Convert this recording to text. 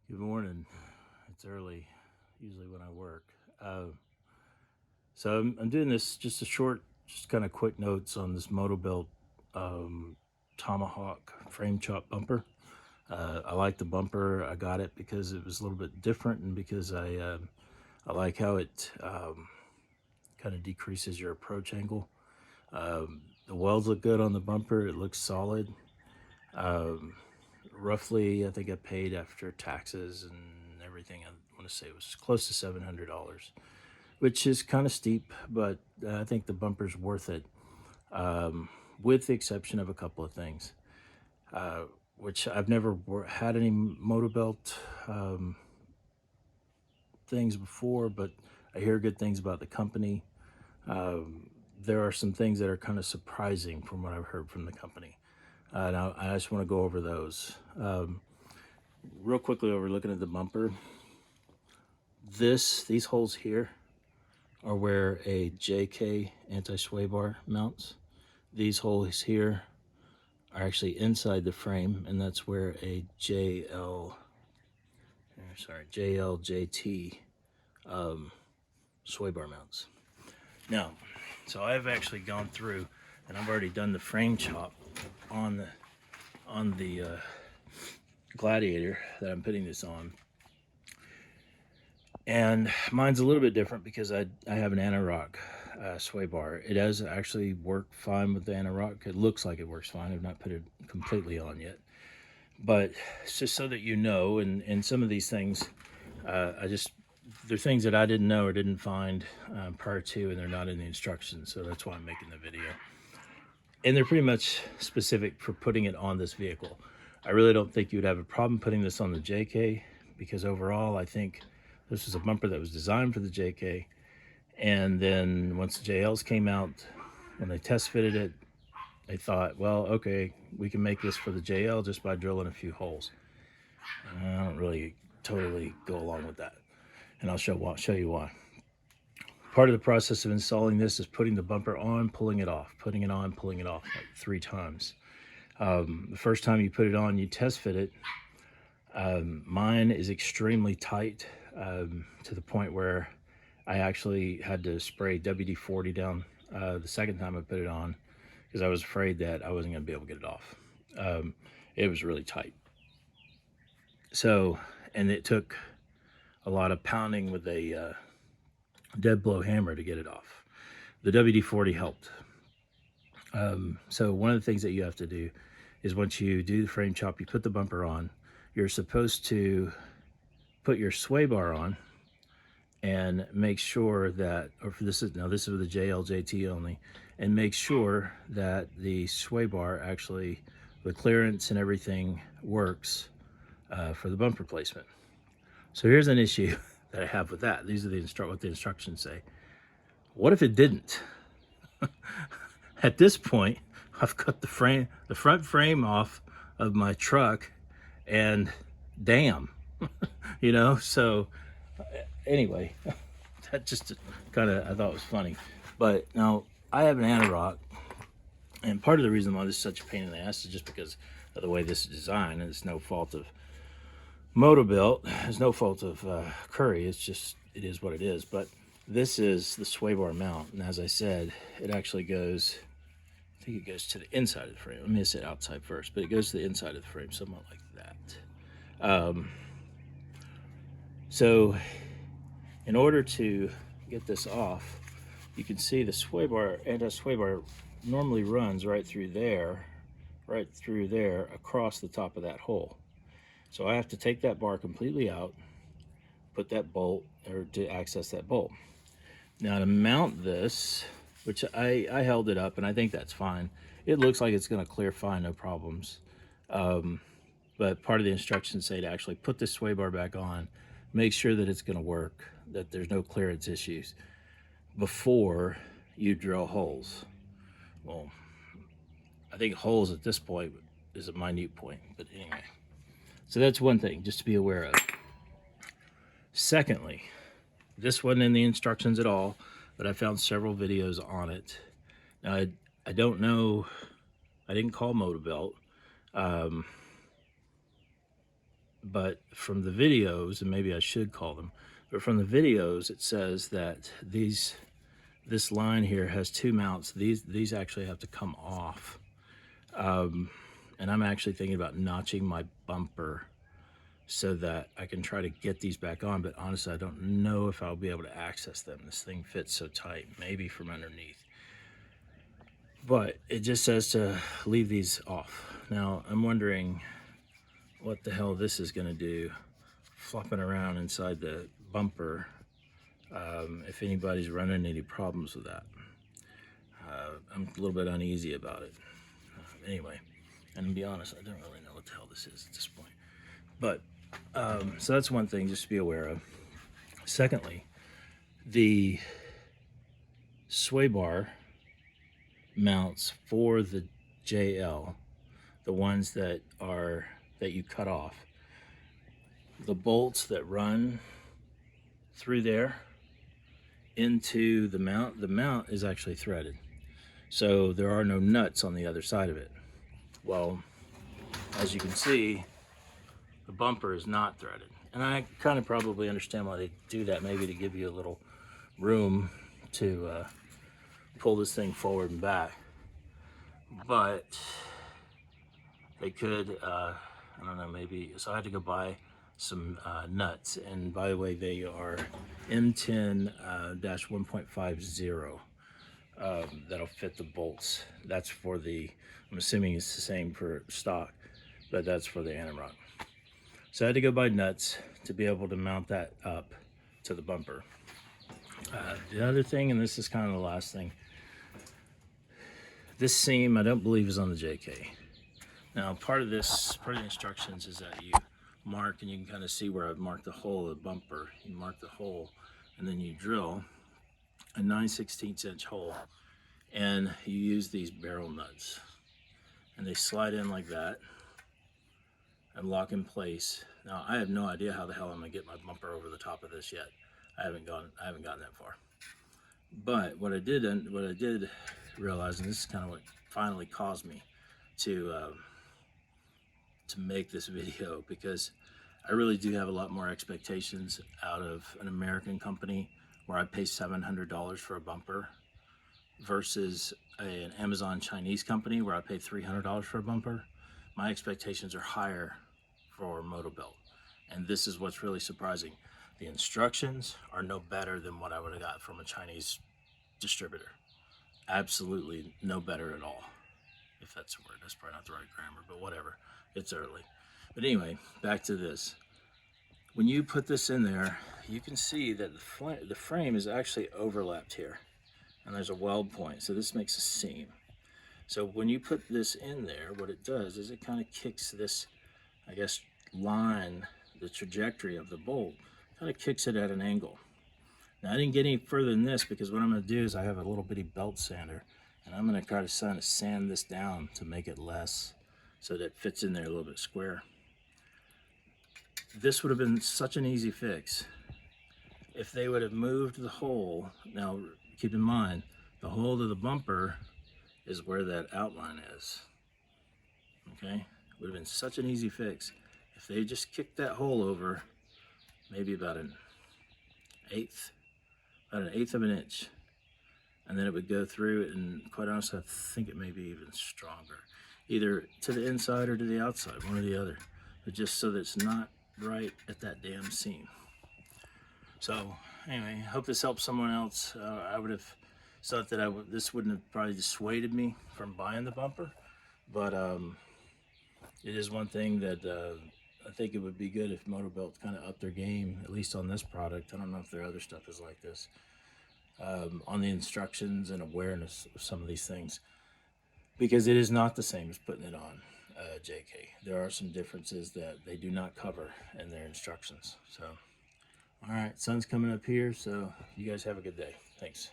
Good morning. It's early, usually when I work. So I'm doing this just a short, just kind of quick notes on this Motobilt um, Tomahawk frame chop bumper. I like the bumper. I got it because it was a little bit different, and because I like how it kind of decreases your approach angle. The welds look good on the bumper. It looks solid. Um, Roughly, I think I paid after taxes and everything. I want to say it was close to $700, which is kind of steep, but I think the bumper's worth it, with the exception of a couple of things, uh, which I've never had any Motorbelt um, things before, but I hear good things about the company. Um, there are some things that are kind of surprising from what I've heard from the company. And I just want to go over those. Real quickly, over looking at the bumper, these holes here are where a JK anti-sway bar mounts. These holes here are actually inside the frame, and that's where a JLJT sway bar mounts. Now, so I've actually gone through and I've already done the frame chop on the Gladiator that I'm putting this on. And mine's a little bit different because I have an Anti-Rock sway bar. It does actually work fine with the Anti-Rock. It looks like it works fine. I've not put it completely on yet. But it's just so that you know, and some of these things, they're things that I didn't know or didn't find prior to, and they're not in the instructions. So that's why I'm making the video. And they're pretty much specific for putting it on this vehicle. I really don't think you would have a problem putting this on the JK, because overall I think this was a bumper that was designed for the JK. And then once the JLs came out, when they test fitted it, they thought, well, okay, we can make this for the JL just by drilling a few holes. And I don't really totally go along with that, and I'll show you why. Part of the process of installing this is putting the bumper on, pulling it off, putting it on, pulling it off, like 3 times. The first time you put it on, you test fit it. Mine is extremely tight, to the point where I actually had to spray WD-40 down the second time I put it on, because I was afraid that I wasn't going to be able to get it off. It was really tight. So, and it took a lot of pounding with a dead blow hammer to get it off. The WD-40 helped. So one of the things that you have to do is, once you do the frame chop, you put the bumper on, you're supposed to put your sway bar on and make sure that, or for this is for the JLJT only, and make sure that the sway bar actually, the clearance and everything works for the bumper placement. So here's an issue that I have with that. These are what the instructions say. What if it didn't? At this point, I've cut the front frame off of my truck, and damn, So anyway, that just kind of I thought was funny. But now I have an Anti-Rock, and part of the reason why this is such a pain in the ass is just because of the way this is designed, and it's no fault of Motobilt. It's no fault of Curry. It's just, it is what it is. But this is the sway bar mount, and as I said, it actually goes, I think it goes to the inside of the frame. Let me say outside first, but it goes to the inside of the frame, somewhat like that. So in order to get this off, you can see the sway bar, anti-sway bar, normally runs right through there, across the top of that hole. So I have to take that bar completely out, put that bolt, or to access that bolt. Now to mount this, which I held it up, and I think that's fine. It looks like it's going to clear fine, no problems. But part of the instructions say to actually put this sway bar back on, make sure that it's going to work, that there's no clearance issues before you drill holes. Well, I think holes at this point is a minute point, but anyway. So that's one thing just to be aware of. Secondly, this wasn't in the instructions at all, but I found several videos on it. Now, I don't know, I didn't call Motobilt, but from the videos, and maybe I should call them, but from the videos, it says that this line here has two mounts. These actually have to come off. And I'm actually thinking about notching my bumper so that I can try to get these back on, but honestly, I don't know if I'll be able to access them. This thing fits so tight, maybe from underneath. But it just says to leave these off. Now, I'm wondering what the hell this is gonna do, flopping around inside the bumper, if anybody's running any problems with that. I'm a little bit uneasy about it. Anyway, and to be honest, I don't really know what the hell this is at this point. But, so that's one thing just to be aware of. Secondly, the sway bar mounts for the JL, the ones that you cut off, the bolts that run through there into the mount is actually threaded. So there are no nuts on the other side of it. Well, as you can see, the bumper is not threaded. And I kind of probably understand why they do that, maybe to give you a little room to pull this thing forward and back. But they could, I don't know, maybe, so I had to go buy some nuts. And by the way, they are M10-1.50. That'll fit the bolts. That's for the, I'm assuming it's the same for stock, but that's for the Anamrock. So I had to go buy nuts to be able to mount that up to the bumper. The other thing, and this is kind of the last thing, this seam I don't believe is on the JK. Now part of the instructions is that you mark, and you can kind of see where I've marked the hole of the bumper. You mark the hole and then you drill a 9/16 inch hole, and you use these barrel nuts, and they slide in like that and lock in place. Now I have no idea how the hell I'm gonna get my bumper over the top of this yet. I haven't gotten that far. But what I did realize, and this is kind of what finally caused me to make this video, because I really do have a lot more expectations out of an American company where I pay $700 for a bumper versus an Amazon Chinese company where I pay $300 for a bumper. My expectations are higher for Motobilt. And this is what's really surprising. The instructions are no better than what I would have got from a Chinese distributor. Absolutely no better at all. If that's a word, that's probably not the right grammar, but whatever. It's early. But anyway, back to this. When you put this in there, you can see that the frame is actually overlapped here, and there's a weld point, so this makes a seam. So when you put this in there, what it does is it kind of kicks this, I guess, line, the trajectory of the bolt, kind of kicks it at an angle. Now I didn't get any further than this, because what I'm going to do is I have a little bitty belt sander, and I'm going to try to sand this down to make it less, so that it fits in there a little bit square. This would have been such an easy fix if they would have moved the hole. Now keep in mind, the hole to the bumper is where that outline is. Okay, would have been such an easy fix if they just kicked that hole over maybe about an eighth of an inch, and then it would go through it, and quite honestly I think it may be even stronger, either to the inside or to the outside, one or the other, but just so that it's not right at that damn seam. So anyway, I hope this helps someone else. I would have thought that this wouldn't have probably dissuaded me from buying the bumper, but it is one thing that I think it would be good if Motobilt kind of upped their game, at least on this product. I don't know if their other stuff is like this, on the instructions and awareness of some of these things, because it is not the same as putting it on JK. There are some differences that they do not cover in their instructions. So, all right, sun's coming up here, so you guys have a good day. Thanks.